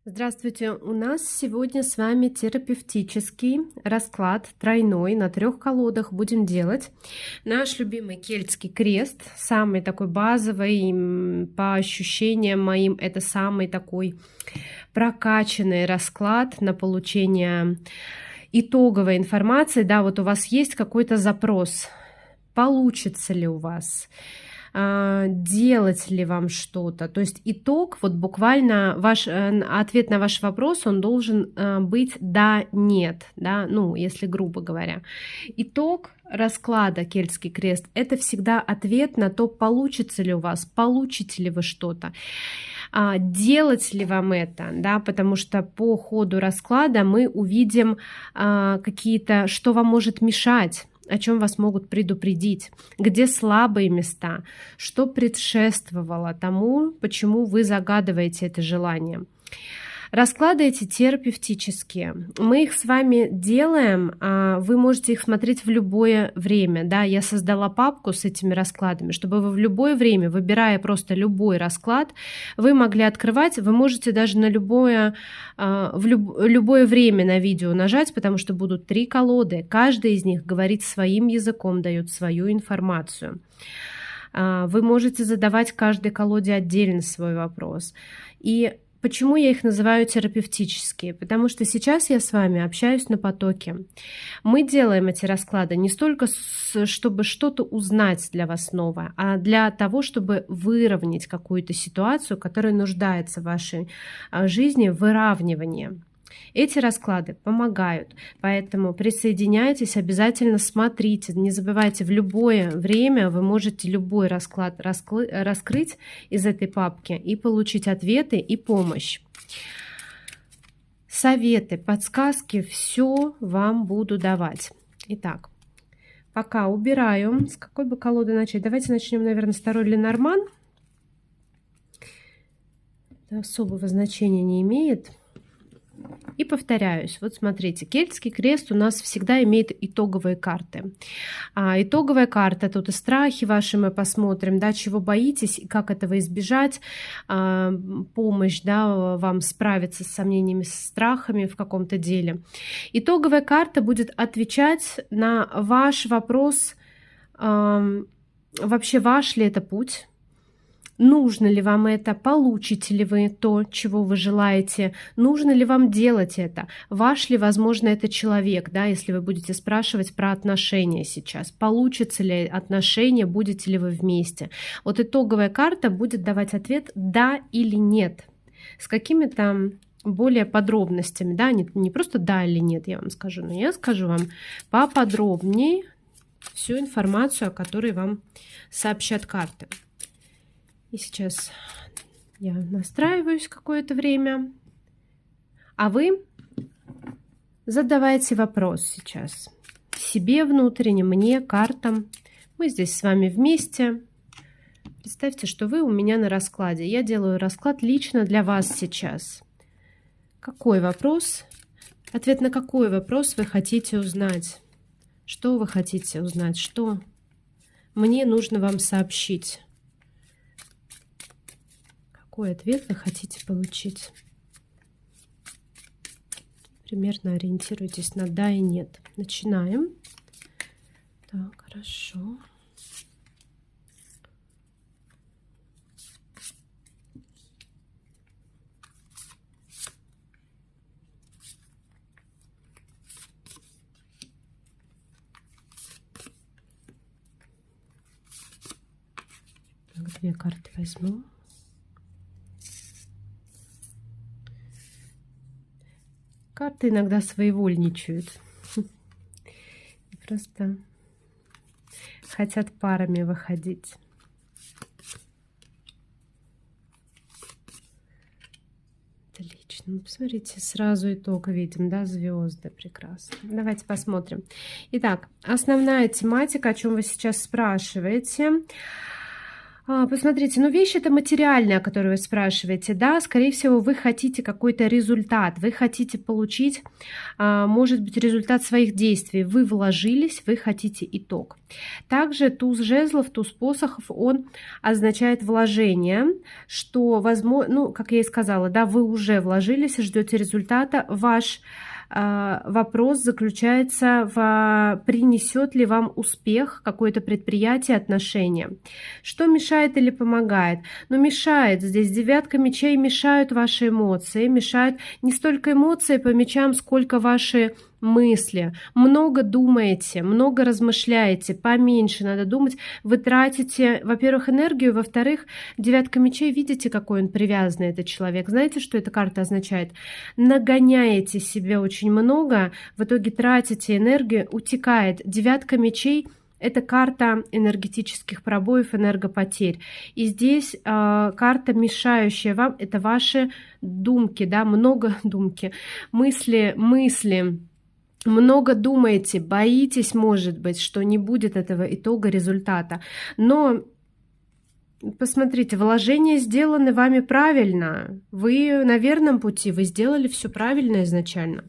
Здравствуйте! У нас сегодня с вами терапевтический расклад тройной на 3 колодах будем делать. Наш любимый кельтский крест, самый такой базовый, по ощущениям моим, это самый такой прокачанный расклад на получение итоговой информации. Да, вот у вас есть какой-то запрос, получится ли у вас, делать ли вам что-то. То есть итог, вот буквально ваш ответ на ваш вопрос, он должен быть да, нет, да, ну, если грубо говоря. Итог расклада Кельтский крест — это всегда ответ на то, получится ли у вас, получите ли вы что-то, делать ли вам это, да, потому что по ходу расклада мы увидим какие-то, что вам может мешать, о чем вас могут предупредить, где слабые места, что предшествовало тому, почему вы загадываете это желание. Расклады эти терапевтические. Мы их с вами делаем, вы можете их смотреть в любое время. Да? Я создала папку с этими раскладами, чтобы вы в любое время, выбирая просто любой расклад, вы могли открывать. Вы можете даже на любое время на видео нажать, потому что будут 3 колоды. Каждая из них говорит своим языком, дает свою информацию. Вы можете задавать каждой колоде отдельно свой вопрос. И почему я их называю терапевтические? Потому что сейчас я с вами общаюсь на потоке. Мы делаем эти расклады не столько, чтобы что-то узнать для вас новое, а для того, чтобы выровнять какую-то ситуацию, которая нуждается в вашей жизни в выравнивании. Эти расклады помогают, поэтому присоединяйтесь, обязательно смотрите. Не забывайте, в любое время вы можете любой расклад раскрыть из этой папки и получить ответы и помощь. Советы, подсказки, все вам буду давать. Итак, пока убираю. С какой бы колоды начать? Давайте начнем, наверное, с второй Ленорман. Это особого значения не имеет. И повторяюсь, вот смотрите, Кельтский крест у нас всегда имеет итоговые карты. Итоговая карта, тут и страхи ваши мы посмотрим, да, чего боитесь и как этого избежать, помощь, да, вам справиться с сомнениями, с страхами в каком-то деле. Итоговая карта будет отвечать на ваш вопрос, вообще ваш ли это путь. Нужно ли вам это? Получите ли вы то, чего вы желаете? Нужно ли вам делать это? Ваш ли, возможно, это человек, да, если вы будете спрашивать про отношения сейчас. Получится ли отношения, будете ли вы вместе? Вот итоговая карта будет давать ответ «да» или «нет». С какими-то более подробностями, да, не просто «да» или «нет» я вам скажу, но я скажу вам поподробнее всю информацию, о которой вам сообщат карты. И сейчас я настраиваюсь какое-то время, а вы задавайте вопрос сейчас себе внутренне, мне, картам. Мы здесь с вами вместе. Представьте, что вы у меня на раскладе. Я делаю расклад лично для вас сейчас. Какой вопрос? Ответ на какой вопрос вы хотите узнать? Что вы хотите узнать? Что мне нужно вам сообщить? Какой ответ вы хотите получить? Примерно ориентируйтесь на да и нет. Начинаем. Так, хорошо. Так, 2 карты возьму. Карты иногда своевольничают. Просто хотят парами выходить. Отлично. Посмотрите, сразу итог видим, да, звезды. Прекрасно. Давайте посмотрим. Итак, основная тематика, о чем вы сейчас спрашиваете. Посмотрите, ну вещь это материальная, о которой вы спрашиваете, да, скорее всего, вы хотите какой-то результат, вы хотите получить, может быть, результат своих действий, вы вложились, вы хотите итог. Также туз жезлов, туз посохов, он означает вложение, что, возможно, ну, как я и сказала, да, вы уже вложились, ждете результата, ваш вопрос заключается в принесет ли вам успех какое-то предприятие, отношения. Что мешает или помогает? Ну, мешает здесь девятка мечей, мешают ваши эмоции, мешают не столько эмоции по мечам, сколько ваши мысли. Много думаете, много размышляете, поменьше надо думать. Вы тратите, во-первых, энергию, во-вторых, девятка мечей, видите, какой он привязанный, этот человек. Знаете, что эта карта означает? Нагоняете себе очень много, в итоге тратите энергию, утекает. Девятка мечей — это карта энергетических пробоев, энергопотерь. И здесь карта, мешающая вам, это ваши думки, да, много думки, мысли. Много думаете, боитесь, может быть, что не будет этого итога, результата. Но посмотрите, вложения сделаны вами правильно. Вы на верном пути, вы сделали все правильно изначально.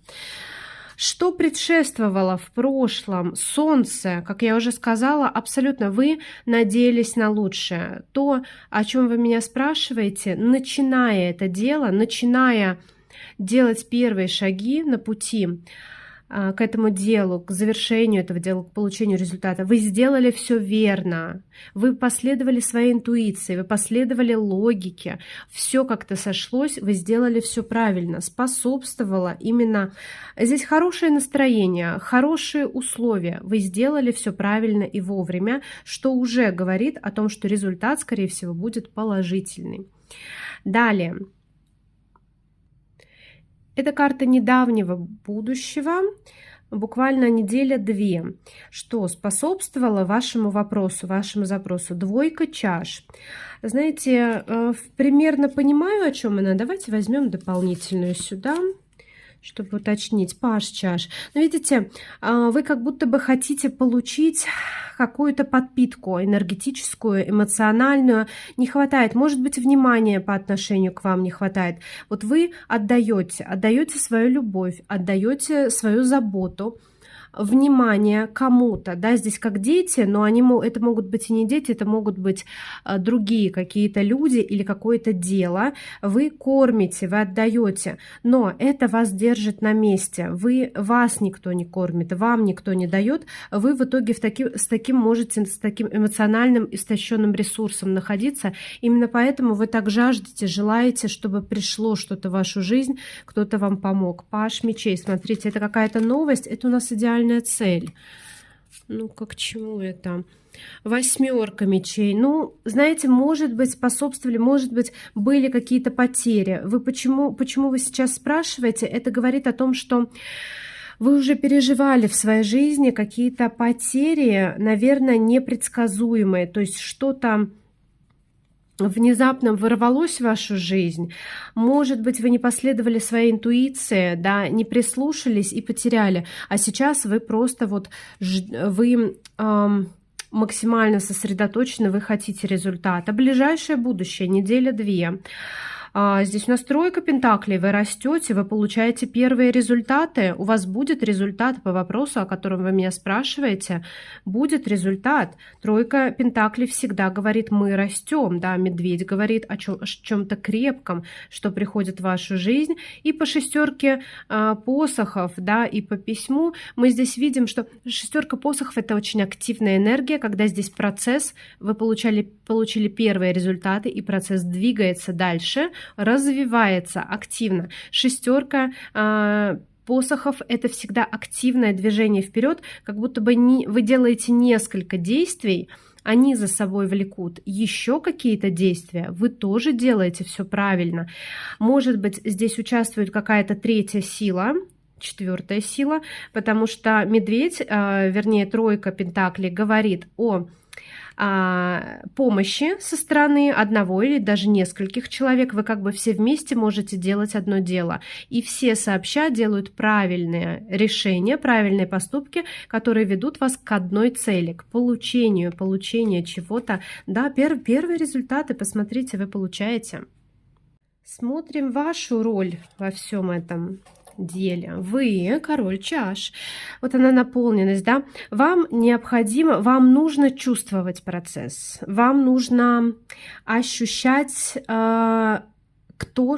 Что предшествовало в прошлом? Солнце, как я уже сказала, абсолютно вы надеялись на лучшее. То, о чем вы меня спрашиваете, начиная это дело, начиная делать первые шаги на пути к этому делу, к завершению этого дела, к получению результата, вы сделали все верно, вы последовали своей интуиции, вы последовали логике, все как-то сошлось, вы сделали все правильно, способствовало именно здесь хорошее настроение, хорошие условия, вы сделали все правильно и вовремя, что уже говорит о том, что результат, скорее всего, будет положительный. Далее. Это карта недавнего будущего, буквально неделя-две, что способствовало вашему вопросу, вашему запросу. Двойка чаш. Знаете, примерно понимаю, о чем она. Давайте возьмем дополнительную сюда, чтобы уточнить. Паш чаш. Но видите, вы как будто бы хотите получить какую-то подпитку энергетическую, эмоциональную. Не хватает, может быть, внимания по отношению к вам не хватает. Вот вы отдаете свою любовь, отдаете свою заботу, внимание кому-то, да, здесь как дети, но это могут быть и не дети, это могут быть другие какие-то люди или какое-то дело. Вы кормите, вы отдаете, но это вас держит на месте. Вас никто не кормит, вам никто не дает. Вы в итоге с таким эмоциональным истощенным ресурсом находиться. Именно поэтому вы так жаждете, желаете, чтобы пришло что-то в вашу жизнь, кто-то вам помог. Паш мечей, смотрите, это какая-то новость, это у нас идеальная цель. Ну-ка, к чему это? Восьмерка мечей. Ну, знаете, может быть, способствовали, может быть, были какие-то потери. Почему вы сейчас спрашиваете? Это говорит о том, что вы уже переживали в своей жизни какие-то потери, наверное, непредсказуемые. То есть что-то внезапно ворвалось в вашу жизнь, может быть, вы не последовали своей интуиции, да, не прислушались и потеряли, а сейчас вы просто максимально сосредоточены, вы хотите результата. Ближайшее будущее, неделя-две. Здесь у нас тройка пентаклей, вы растете, вы получаете первые результаты, у вас будет результат по вопросу, о котором вы меня спрашиваете, будет результат. Тройка пентаклей всегда говорит, мы растем, да, медведь говорит о чем-то крепком, что приходит в вашу жизнь. И по шестерке посохов, да, и по письму мы здесь видим, что шестерка посохов — это очень активная энергия, когда здесь процесс, вы получили первые результаты, и процесс двигается дальше, развивается активно. Шестерка посохов — это всегда активное движение вперед, как будто бы вы делаете несколько действий, они за собой влекут еще какие-то действия, вы тоже делаете все правильно. Может быть, здесь участвует какая-то третья сила, четвертая сила, потому что медведь, вернее, тройка пентаклей говорит о помощи со стороны одного или даже нескольких человек. Вы как бы все вместе можете делать одно дело. И все сообща делают правильные решения, правильные поступки, которые ведут вас к одной цели, к получению чего-то. Да, первые результаты, посмотрите, вы получаете. Смотрим вашу роль во всем этом деле. Вы король чаш. Вот она наполненность, да. Вам необходимо, вам нужно чувствовать процесс. Вам нужно ощущать, кто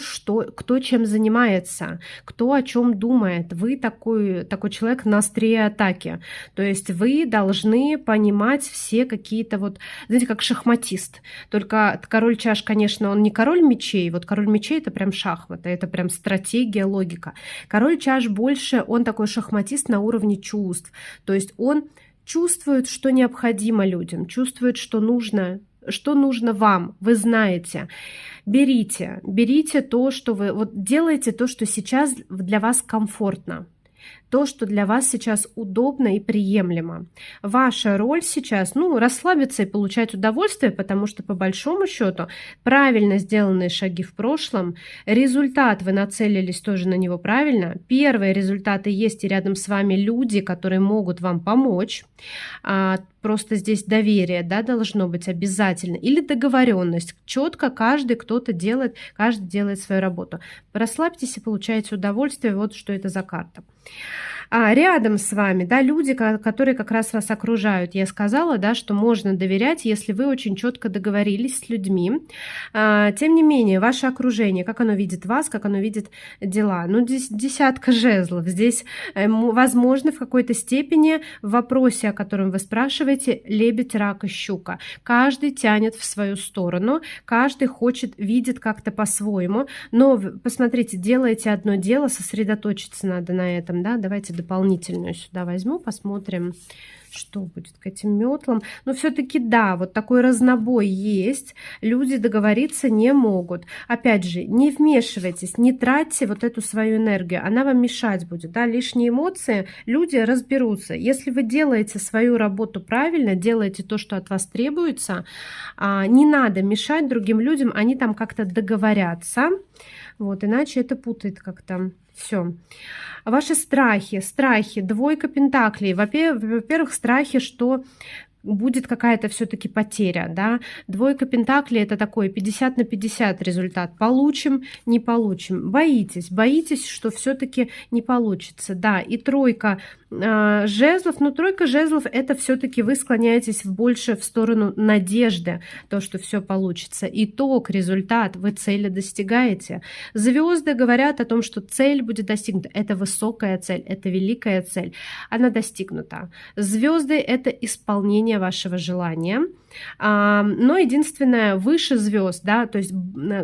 чем занимается, кто о чем думает. Вы такой человек на острие атаки. То есть вы должны понимать все какие-то вот, знаете, как шахматист. Только король чаш, конечно, он не король мечей. Вот король мечей это прям шахматы, это прям стратегия, логика. Король чаш больше, он такой шахматист на уровне чувств. То есть он чувствует, что необходимо людям, чувствует, что нужно вам, вы знаете. Берите то, что вы... Вот делайте то, что сейчас для вас комфортно. То, что для вас сейчас удобно и приемлемо. Ваша роль сейчас, расслабиться и получать удовольствие, потому что, по большому счету, правильно сделанные шаги в прошлом, результат, вы нацелились тоже на него правильно, первые результаты есть, и рядом с вами люди, которые могут вам помочь. Просто здесь доверие, да, должно быть обязательно, или договоренность. Четко каждый делает свою работу. Расслабьтесь и получаете удовольствие. Вот что это за карта. Рядом с вами, да, люди, которые как раз вас окружают. Я сказала, да, что можно доверять, если вы очень четко договорились с людьми. Тем не менее, ваше окружение, как оно видит вас, как оно видит дела. Здесь десятка жезлов. Здесь, возможно, в какой-то степени в вопросе, о котором вы спрашиваете, лебедь, рак и щука. Каждый тянет в свою сторону, каждый видит как-то по-своему. Но, посмотрите, делаете одно дело, сосредоточиться надо на этом, да. Давайте дополнительную сюда возьму, посмотрим, что будет к этим метлам. Но все-таки да, вот такой разнобой есть. Люди договориться не могут. Опять же, не вмешивайтесь, не тратьте вот эту свою энергию. Она вам мешать будет. Да? Лишние эмоции, люди разберутся. Если вы делаете свою работу правильно, делаете то, что от вас требуется, не надо мешать другим людям, они там как-то договорятся. Вот, иначе это путает как-то все. Ваши страхи, двойка пентаклей. Во-первых, страхи, что будет какая-то все-таки потеря, да. Двойка пентаклей это такой 50 на 50 результат. Получим, не получим. Боитесь, что все-таки не получится, да. И тройка жезлов, но тройка жезлов это все-таки вы склоняетесь больше в сторону надежды, то, что все получится. Итог, результат, вы цели достигаете. Звезды говорят о том, что цель будет достигнута. Это высокая цель, это великая цель. Она достигнута. Звезды это исполнение вашего желания. Но единственное, выше звезд, да, то есть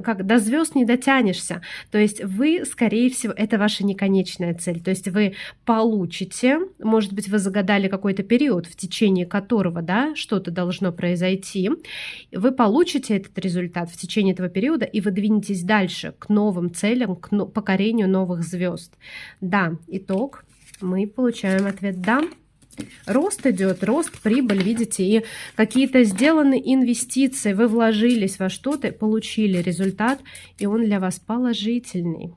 как до звезд не дотянешься, то есть вы, скорее всего, это ваша неконечная цель, то есть вы получите, может быть, вы загадали какой-то период, в течение которого, да, что-то должно произойти, вы получите этот результат в течение этого периода, и вы двинетесь дальше к новым целям, к покорению новых звезд. Да, итог, мы получаем ответ «да». Рост идет, рост, прибыль, видите, и какие-то сделаны инвестиции, вы вложились во что-то, получили результат, и он для вас положительный.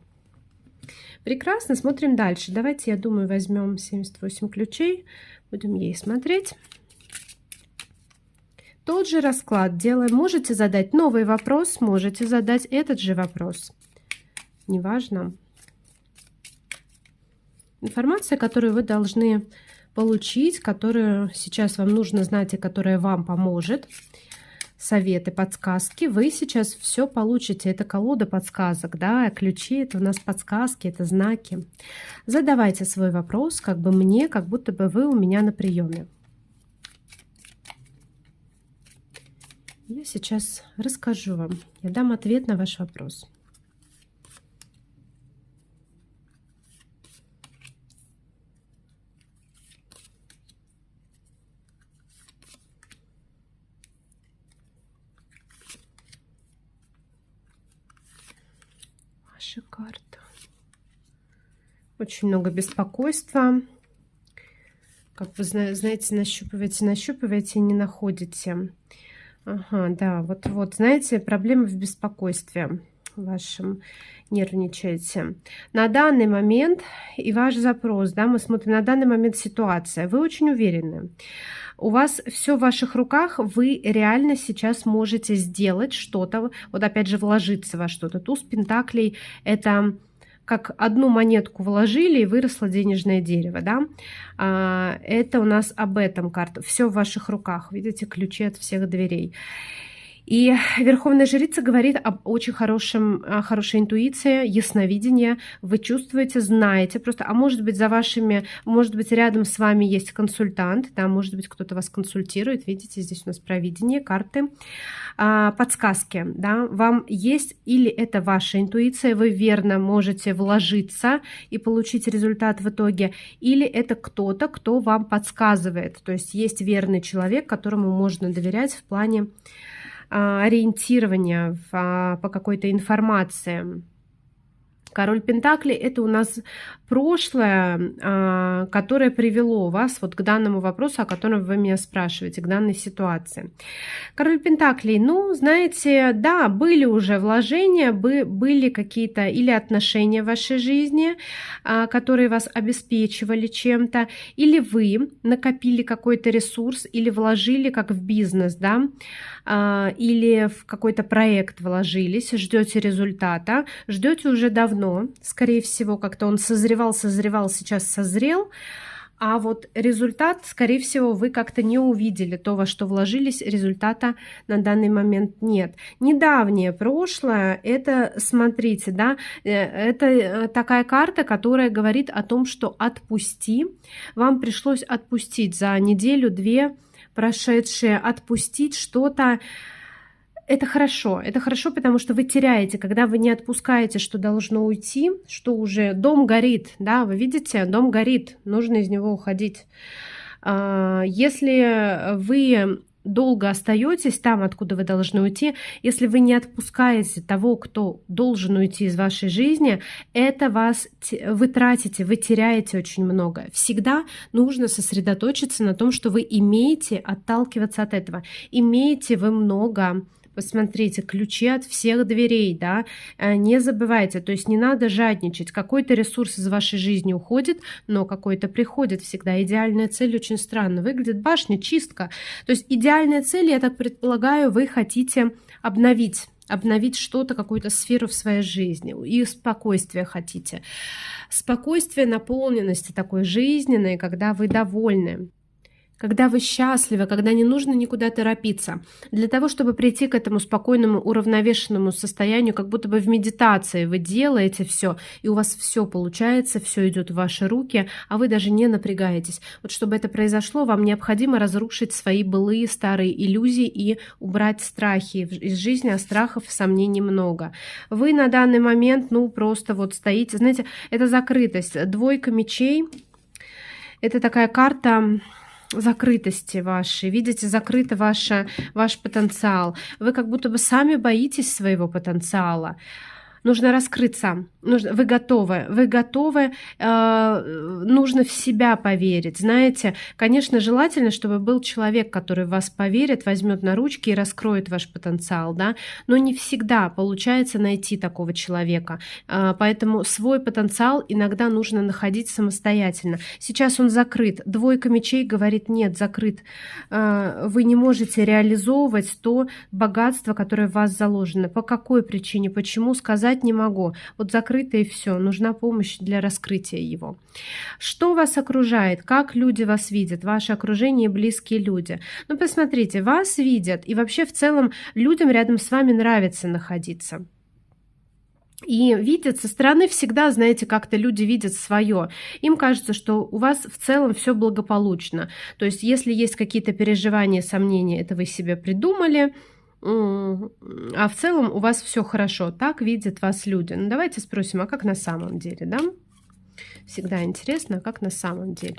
Прекрасно, смотрим дальше. Давайте, я думаю, возьмем 78 ключей, будем ей смотреть. Тот же расклад делаем. Можете задать новый вопрос, можете задать этот же вопрос. Неважно. Информация, которую вы должны получить, которую сейчас вам нужно знать и которая вам поможет. Советы, подсказки. Вы сейчас все получите. Это колода подсказок, да, ключи это у нас подсказки, это знаки. Задавайте свой вопрос, как бы мне, как будто бы вы у меня на приеме. Я сейчас расскажу вам, я дам ответ на ваш вопрос. Ваша карта. Очень много беспокойства. Как вы знаете, нащупываете и не находите. Ага, да, вот, знаете, проблемы в беспокойстве вашем, нервничаете. На данный момент и ваш запрос, да, мы смотрим на данный момент ситуация. Вы очень уверены. У вас все в ваших руках, вы реально сейчас можете сделать что-то, вот опять же вложиться во что-то. Туз пентаклей — это как одну монетку вложили и выросло денежное дерево, да. Это у нас об этом карта. Все в ваших руках, видите, ключи от всех дверей. И Верховная Жрица говорит об очень хорошей интуиции, ясновидении. Вы чувствуете, знаете просто, а может быть за вашими, может быть рядом с вами есть консультант, да, может быть кто-то вас консультирует. Видите, здесь у нас провидение, карты, подсказки, да, вам есть, или это ваша интуиция, вы верно можете вложиться и получить результат в итоге, или это кто-то, кто вам подсказывает, то есть есть верный человек, которому можно доверять в плане ориентирования по какой-то информации. Король Пентаклей — это у нас прошлое, которое привело вас вот к данному вопросу, о котором вы меня спрашиваете, к данной ситуации. Король Пентаклей, ну, знаете, да, были уже вложения, были какие-то или отношения в вашей жизни, которые вас обеспечивали чем-то, или вы накопили какой-то ресурс, или вложили как в бизнес, да, или в какой-то проект вложились, ждете результата, ждете уже давно, скорее всего, как-то он созревал, сейчас созрел, а вот результат, скорее всего, вы как-то не увидели. То, во что вложились, результата на данный момент нет. Недавнее прошлое — это, смотрите, да, это такая карта, которая говорит о том, что отпусти. Вам пришлось отпустить за неделю-две прошедшие, отпустить что-то. Это хорошо, потому что вы теряете, когда вы не отпускаете, что должно уйти, что уже дом горит, да, вы видите, дом горит, нужно из него уходить. Если вы долго остаетесь там, откуда вы должны уйти, если вы не отпускаете того, кто должен уйти из вашей жизни, это вы тратите, вы теряете очень много. Всегда нужно сосредоточиться на том, что вы имеете, отталкиваться от этого. Имеете вы много. Посмотрите, ключи от всех дверей, да, не забывайте, то есть не надо жадничать. Какой-то ресурс из вашей жизни уходит, но какой-то приходит всегда. Идеальная цель очень странно выглядит. Башня, чистка. То есть идеальная цель, я так предполагаю, вы хотите обновить что-то, какую-то сферу в своей жизни. И спокойствие хотите. Спокойствие, наполненности такой жизненной, когда вы довольны. Когда вы счастливы, когда не нужно никуда торопиться. Для того, чтобы прийти к этому спокойному, уравновешенному состоянию, как будто бы в медитации вы делаете все, и у вас все получается, все идет в ваши руки, а вы даже не напрягаетесь. Вот чтобы это произошло, вам необходимо разрушить свои былые старые иллюзии и убрать страхи из жизни, а страхов, сомнений много. Вы на данный момент, ну, просто вот стоите, знаете, это закрытость. Двойка мечей — это такая карта закрытости вашей. Видите, закрыт ваш потенциал. Вы как будто бы сами боитесь своего потенциала. Нужно раскрыться. Вы готовы. Нужно в себя поверить. Знаете, конечно, желательно, чтобы был человек, который в вас поверит, возьмет на ручки и раскроет ваш потенциал, да? Но не всегда получается найти такого человека. Поэтому свой потенциал иногда нужно находить самостоятельно. Сейчас он закрыт. Двойка мечей говорит: нет, закрыт. Вы не можете реализовывать то богатство, которое в вас заложено. По какой причине? Почему? Сказать не могу. Вот закрыто и все. Нужна помощь для раскрытия его. Что вас окружает? Как люди вас видят? Ваше окружение и близкие люди. Ну, посмотрите, вас видят. И вообще в целом людям рядом с вами нравится находиться. И видят со стороны всегда, знаете, как-то люди видят свое. Им кажется, что у вас в целом все благополучно. То есть если есть какие-то переживания, сомнения, это вы себе придумали, а в целом у вас все хорошо. Так видят вас люди. Ну, давайте спросим, а как на самом деле, да? Всегда интересно, а как на самом деле.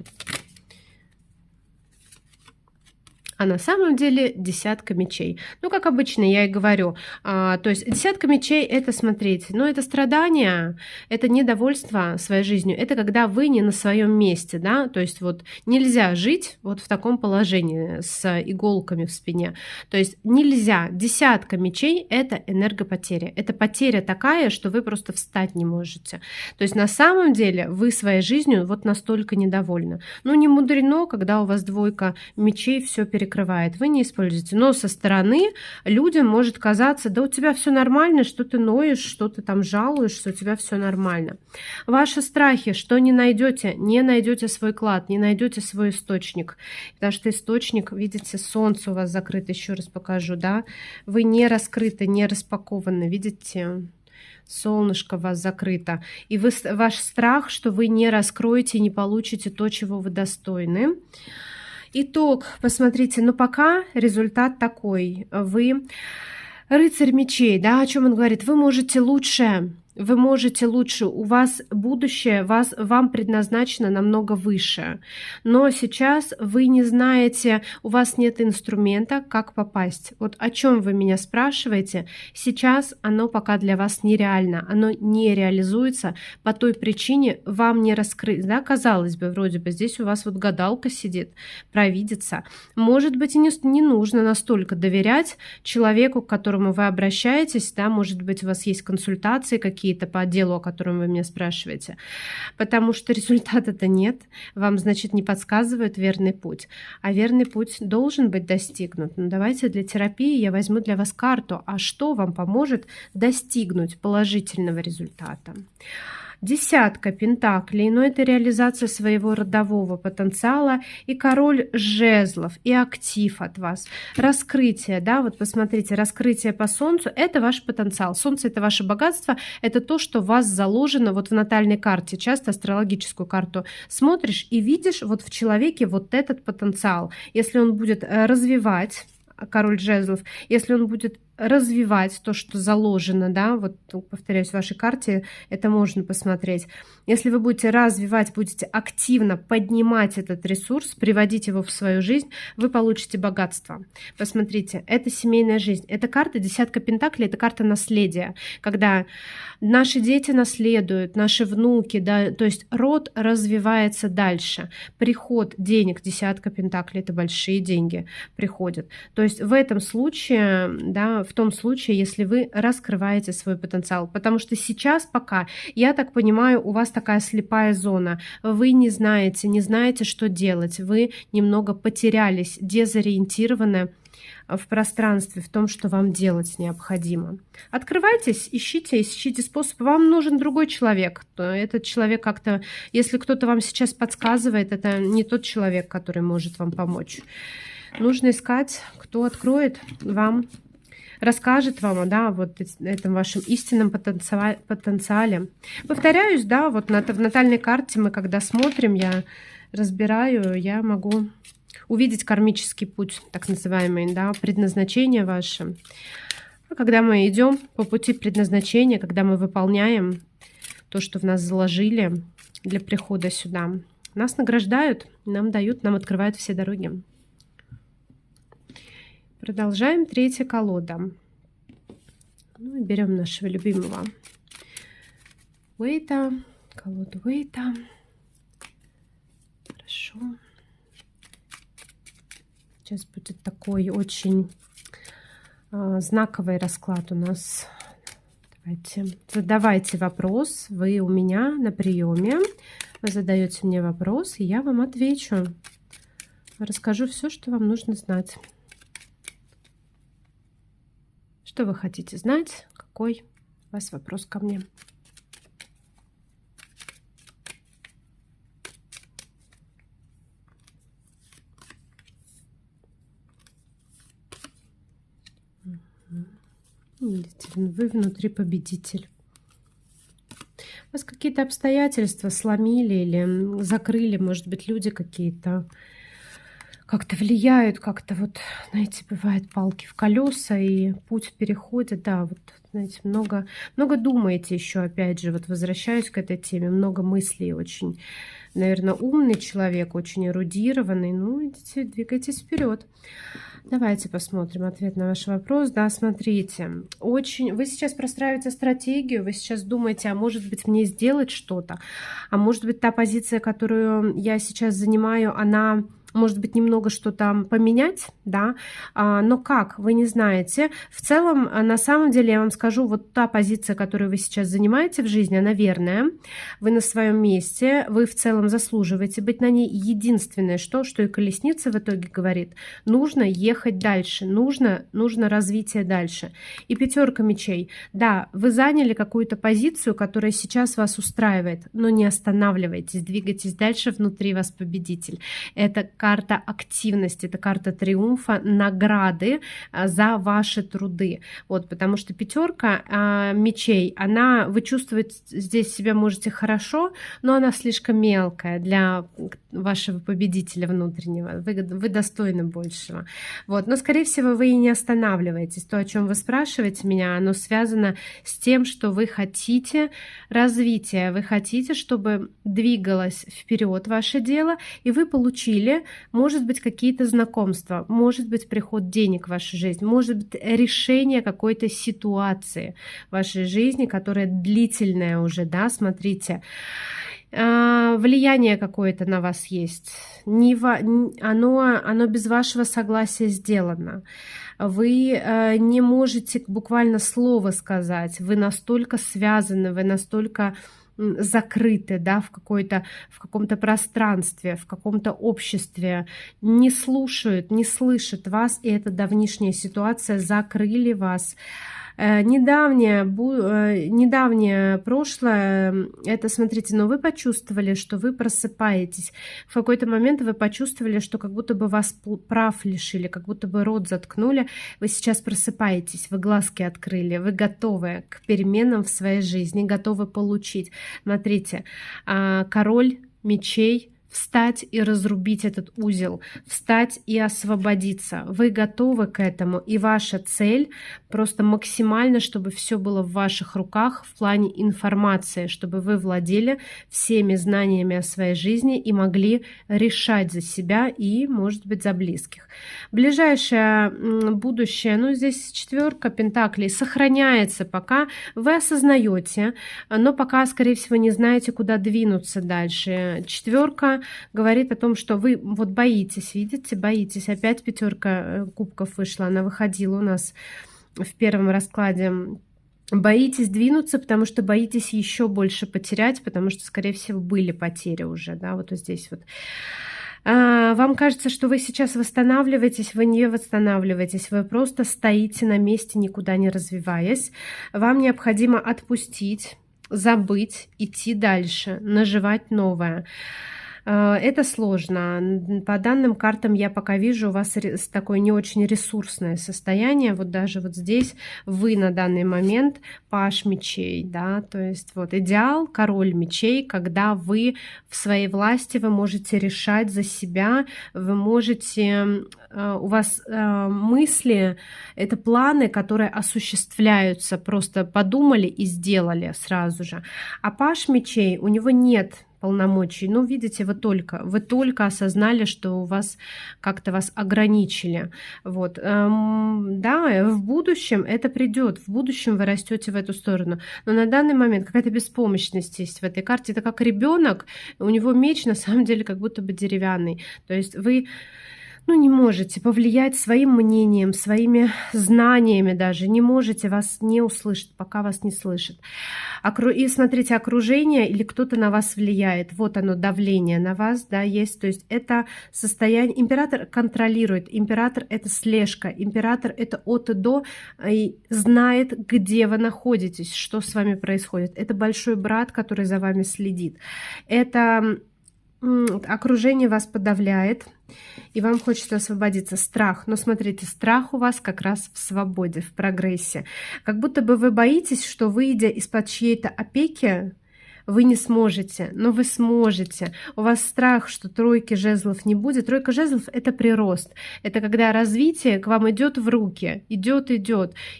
А на самом деле десятка мечей. Ну, как обычно, я и говорю. То есть десятка мечей — это, смотрите, ну, это страдание, это недовольство своей жизнью, это когда вы не на своем месте, да, то есть вот нельзя жить вот в таком положении с иголками в спине. То есть нельзя. Десятка мечей — это энергопотеря. Это потеря такая, что вы просто встать не можете. То есть на самом деле вы своей жизнью вот настолько недовольны. Ну, не мудрено, когда у вас двойка мечей все перекрывает, вы не используете. Но со стороны людям может казаться: да у тебя все нормально, что ты ноешь, что ты там жалуешься, у тебя все нормально. Ваши страхи, что не найдете свой клад, не найдете свой источник. Потому что источник, видите, солнце у вас закрыто, еще раз покажу, да, вы не раскрыты, не распакованы, видите, солнышко у вас закрыто. И ваш страх, что вы не раскроете, не получите то, чего вы достойны. Итог, посмотрите, но пока результат такой. Вы рыцарь мечей, да, о чем он говорит? Вы можете лучше. Вы можете лучше, у вас будущее, вам предназначено намного выше. Но сейчас вы не знаете, у вас нет инструмента, как попасть. Вот о чем вы меня спрашиваете, сейчас оно пока для вас нереально, оно не реализуется по той причине, вам не раскрыть. Да, казалось бы, вроде бы здесь у вас вот гадалка сидит, провидица. Может быть, и не нужно настолько доверять человеку, к которому вы обращаетесь, да, может быть, у вас есть консультации какие-то по делу, о котором вы меня спрашиваете, потому что результата-то нет, вам, значит, не подсказывают верный путь, а верный путь должен быть достигнут. Ну, давайте для терапии я возьму для вас карту, а что вам поможет достигнуть положительного результата. Десятка пентаклей, но это реализация своего родового потенциала, и король жезлов, и актив от вас. Раскрытие, да, вот посмотрите, раскрытие по солнцу — это ваш потенциал. Солнце — это ваше богатство, это то, что в вас заложено вот в натальной карте. Часто астрологическую карту смотришь и видишь вот в человеке вот этот потенциал. Если он будет развивать, король жезлов, если он будет развивать то, что заложено, да, вот повторяюсь, в вашей карте это можно посмотреть. Если вы будете развивать, будете активно поднимать этот ресурс, приводить его в свою жизнь, вы получите богатство. Посмотрите, это семейная жизнь. Эта карта десятка пентаклей, это карта наследия, когда наши дети наследуют, наши внуки, да, то есть род развивается дальше. Приход денег, десятка пентаклей, это большие деньги приходят. То есть в этом случае, да, в том случае, если вы раскрываете свой потенциал. Потому что сейчас пока, я так понимаю, у вас такая слепая зона. Вы не знаете, что делать. Вы немного потерялись, дезориентированы в пространстве, в том, что вам делать необходимо. Открывайтесь, ищите способ. Вам нужен другой человек. Этот человек как-то, если кто-то вам сейчас подсказывает, это не тот человек, который может вам помочь. Нужно искать, кто откроет вам, расскажет вам, да, вот этом вашем истинном потенциале. Повторяюсь, да, вот в натальной карте мы, когда смотрим, я разбираю, я могу увидеть кармический путь, так называемый, да, предназначение ваше. А когда мы идем по пути предназначения, когда мы выполняем то, что в нас заложили для прихода сюда, нас награждают, нам дают, нам открывают все дороги. Продолжаем. Третья колода. Ну и берем нашего любимого Уэйта, колоду Уэйта. Хорошо. Сейчас будет такой очень знаковый расклад у нас. Давайте, задавайте вопрос. Вы у меня на приеме. Вы задаете мне вопрос, и я вам отвечу. Расскажу все, что вам нужно знать. Что вы хотите знать? Какой у вас вопрос ко мне? Видите, вы внутри победитель. Вас какие-то обстоятельства сломили или закрыли, может быть, люди какие-то, как-то влияют, как-то вот, знаете, бывает палки в колеса и путь переходит. Да, вот, знаете, много думаете еще, опять же, вот возвращаюсь к этой теме, много мыслей, очень, наверное, умный человек, очень эрудированный. Ну, идите, двигайтесь вперед. Давайте посмотрим ответ на ваш вопрос. Да, смотрите, очень вы сейчас простраиваете стратегию, вы сейчас думаете, а может быть мне сделать что-то, а может быть та позиция, которую я сейчас занимаю, она может быть немного что-то поменять, да, но как, вы не знаете. В целом, на самом деле, я вам скажу, вот та позиция, которую вы сейчас занимаете в жизни, она верная, вы на своем месте, вы в целом заслуживаете быть на ней. Единственное, что и колесница в итоге говорит, нужно ехать дальше, нужно развитие дальше. И пятерка мечей. Да, вы заняли какую-то позицию, которая сейчас вас устраивает, но не останавливайтесь, двигайтесь дальше, внутри вас победитель. Это карта активности, это карта триумфа, награды за ваши труды. Вот, потому что пятерка мечей, вы чувствуете здесь себя можете хорошо, но она слишком мелкая для вашего победителя внутреннего. Вы достойны большего. Вот. Но, скорее всего, вы и не останавливаетесь. То, о чем вы спрашиваете меня, оно связано с тем, что вы хотите развития, вы хотите, чтобы двигалось вперед ваше дело, и вы получили, может быть, какие-то знакомства, может быть, приход денег в вашу жизнь, может быть, решение какой-то ситуации в вашей жизни, которая длительная уже, да, смотрите. Влияние какое-то на вас есть, оно без вашего согласия сделано. Вы не можете буквально слово сказать, вы настолько связаны, вы настолько закрыты, да, в каком-то пространстве, в каком-то обществе, не слушают, не слышат вас, и эта давнишняя ситуация закрыли вас. Недавнее прошлое, это, смотрите, но вы почувствовали, что вы просыпаетесь. В какой-то момент вы почувствовали, что как будто бы вас прав лишили, как будто бы рот заткнули. Вы сейчас просыпаетесь, вы глазки открыли, вы готовы к переменам в своей жизни, готовы получить. Смотрите, король мечей, встать и разрубить этот узел, встать и освободиться. Вы готовы к этому, и ваша цель просто максимально, чтобы все было в ваших руках в плане информации, чтобы вы владели всеми знаниями о своей жизни и могли решать за себя и, может быть, за близких. Ближайшее будущее, ну, здесь четверка пентаклей, сохраняется пока, вы осознаете, но пока, скорее всего, не знаете, куда двинуться дальше. Четверка говорит о том, что вы вот боитесь, видите, боитесь. Опять пятерка кубков вышла, она выходила у нас в первом раскладе. Боитесь двинуться, потому что боитесь еще больше потерять, потому что, скорее всего, были потери уже, да, вот здесь вот. Вам кажется, что вы сейчас восстанавливаетесь, вы не восстанавливаетесь, вы просто стоите на месте, никуда не развиваясь. Вам необходимо отпустить, забыть, идти дальше, наживать новое. Это сложно. По данным картам я пока вижу у вас такое не очень ресурсное состояние. Вот даже вот здесь вы на данный момент паш мечей, да, то есть вот идеал, король мечей, когда вы в своей власти, вы можете решать за себя, вы можете, у вас мысли, это планы, которые осуществляются, просто подумали и сделали сразу же. А паш мечей, у него нет полномочий. Ну, видите, вы только осознали, что у вас как-то вас ограничили. Вот. Да, в будущем это придет, в будущем вы растете в эту сторону. Но на данный момент какая-то беспомощность есть в этой карте. Это как ребенок, у него меч на самом деле как будто бы деревянный. То есть вы не можете повлиять своим мнением, своими знаниями даже, не можете, вас не услышат, пока вас не слышат. И смотрите, окружение или кто-то на вас влияет, вот оно, давление на вас, да, есть, то есть это состояние, император контролирует, император это слежка, император это от и до, и знает, где вы находитесь, что с вами происходит, это большой брат, который за вами следит, это окружение вас подавляет, и вам хочется освободиться. Страх. Но смотрите, страх у вас как раз в свободе, в прогрессе. Как будто бы вы боитесь, что, выйдя из-под чьей-то опеки, вы не сможете, но вы сможете. У вас страх, что тройки жезлов не будет. Тройка жезлов — это прирост. Это когда развитие к вам идет в руки, идет,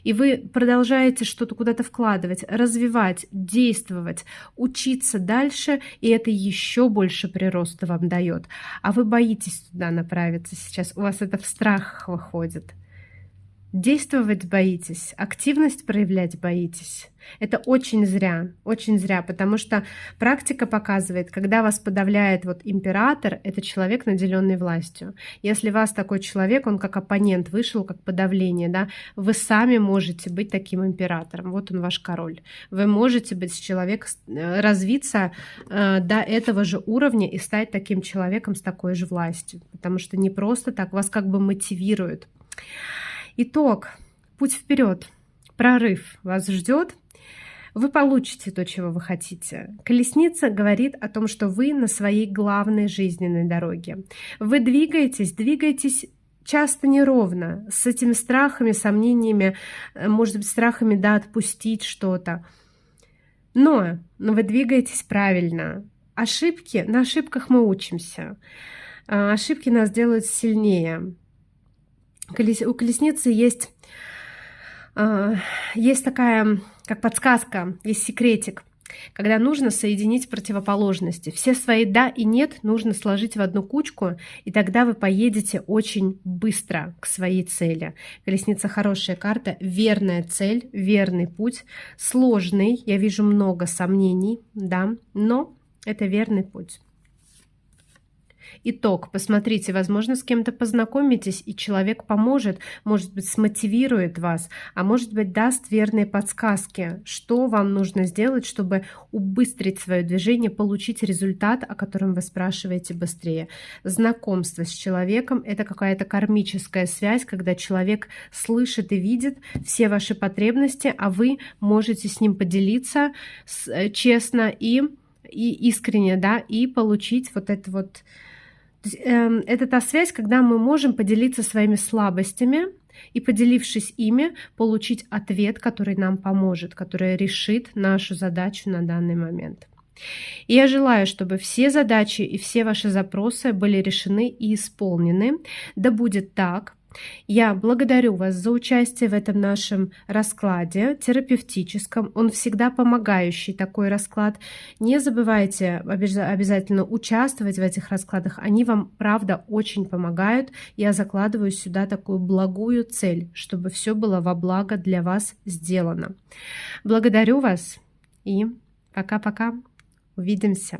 и вы продолжаете что-то куда-то вкладывать, развивать, действовать, учиться дальше, и это еще больше прироста вам дает. А вы боитесь туда направиться сейчас, у вас это в страхах выходит. Действовать боитесь, активность проявлять боитесь. Это очень зря, потому что практика показывает, когда вас подавляет вот император, это человек, наделенный властью. Если вас такой человек, он как оппонент вышел, как подавление, да, вы сами можете быть таким императором. Вот он ваш король. Вы можете быть человеком, развиться до этого же уровня и стать таким человеком с такой же властью, потому что не просто так, вас как бы мотивируют. Итог. Путь вперед. Прорыв вас ждет. Вы получите то, чего вы хотите. Колесница говорит о том, что вы на своей главной жизненной дороге. Вы двигаетесь часто неровно, с этими страхами, сомнениями, может быть, страхами, да, отпустить что-то. Но вы двигаетесь правильно. На ошибках мы учимся. Ошибки нас делают сильнее. У колесницы есть такая, как подсказка, есть секретик, когда нужно соединить противоположности. Все свои «да» и «нет» нужно сложить в одну кучку, и тогда вы поедете очень быстро к своей цели. Колесница — хорошая карта, верная цель, верный путь, сложный, я вижу много сомнений, да, но это верный путь. Итог. Посмотрите, возможно, с кем-то познакомитесь, и человек поможет, может быть, смотивирует вас, а может быть, даст верные подсказки, что вам нужно сделать, чтобы убыстрить свое движение, получить результат, о котором вы спрашиваете быстрее. Знакомство с человеком — это какая-то кармическая связь, когда человек слышит и видит все ваши потребности, а вы можете с ним поделиться честно и искренне, да, и получить вот это вот. Это та связь, когда мы можем поделиться своими слабостями и, поделившись ими, получить ответ, который нам поможет, который решит нашу задачу на данный момент. И я желаю, чтобы все задачи и все ваши запросы были решены и исполнены. Да будет так. Я благодарю вас за участие в этом нашем раскладе терапевтическом. Он всегда помогающий, такой расклад. Не забывайте обязательно участвовать в этих раскладах. Они вам, правда, очень помогают. Я закладываю сюда такую благую цель, чтобы все было во благо для вас сделано. Благодарю вас и пока-пока. Увидимся.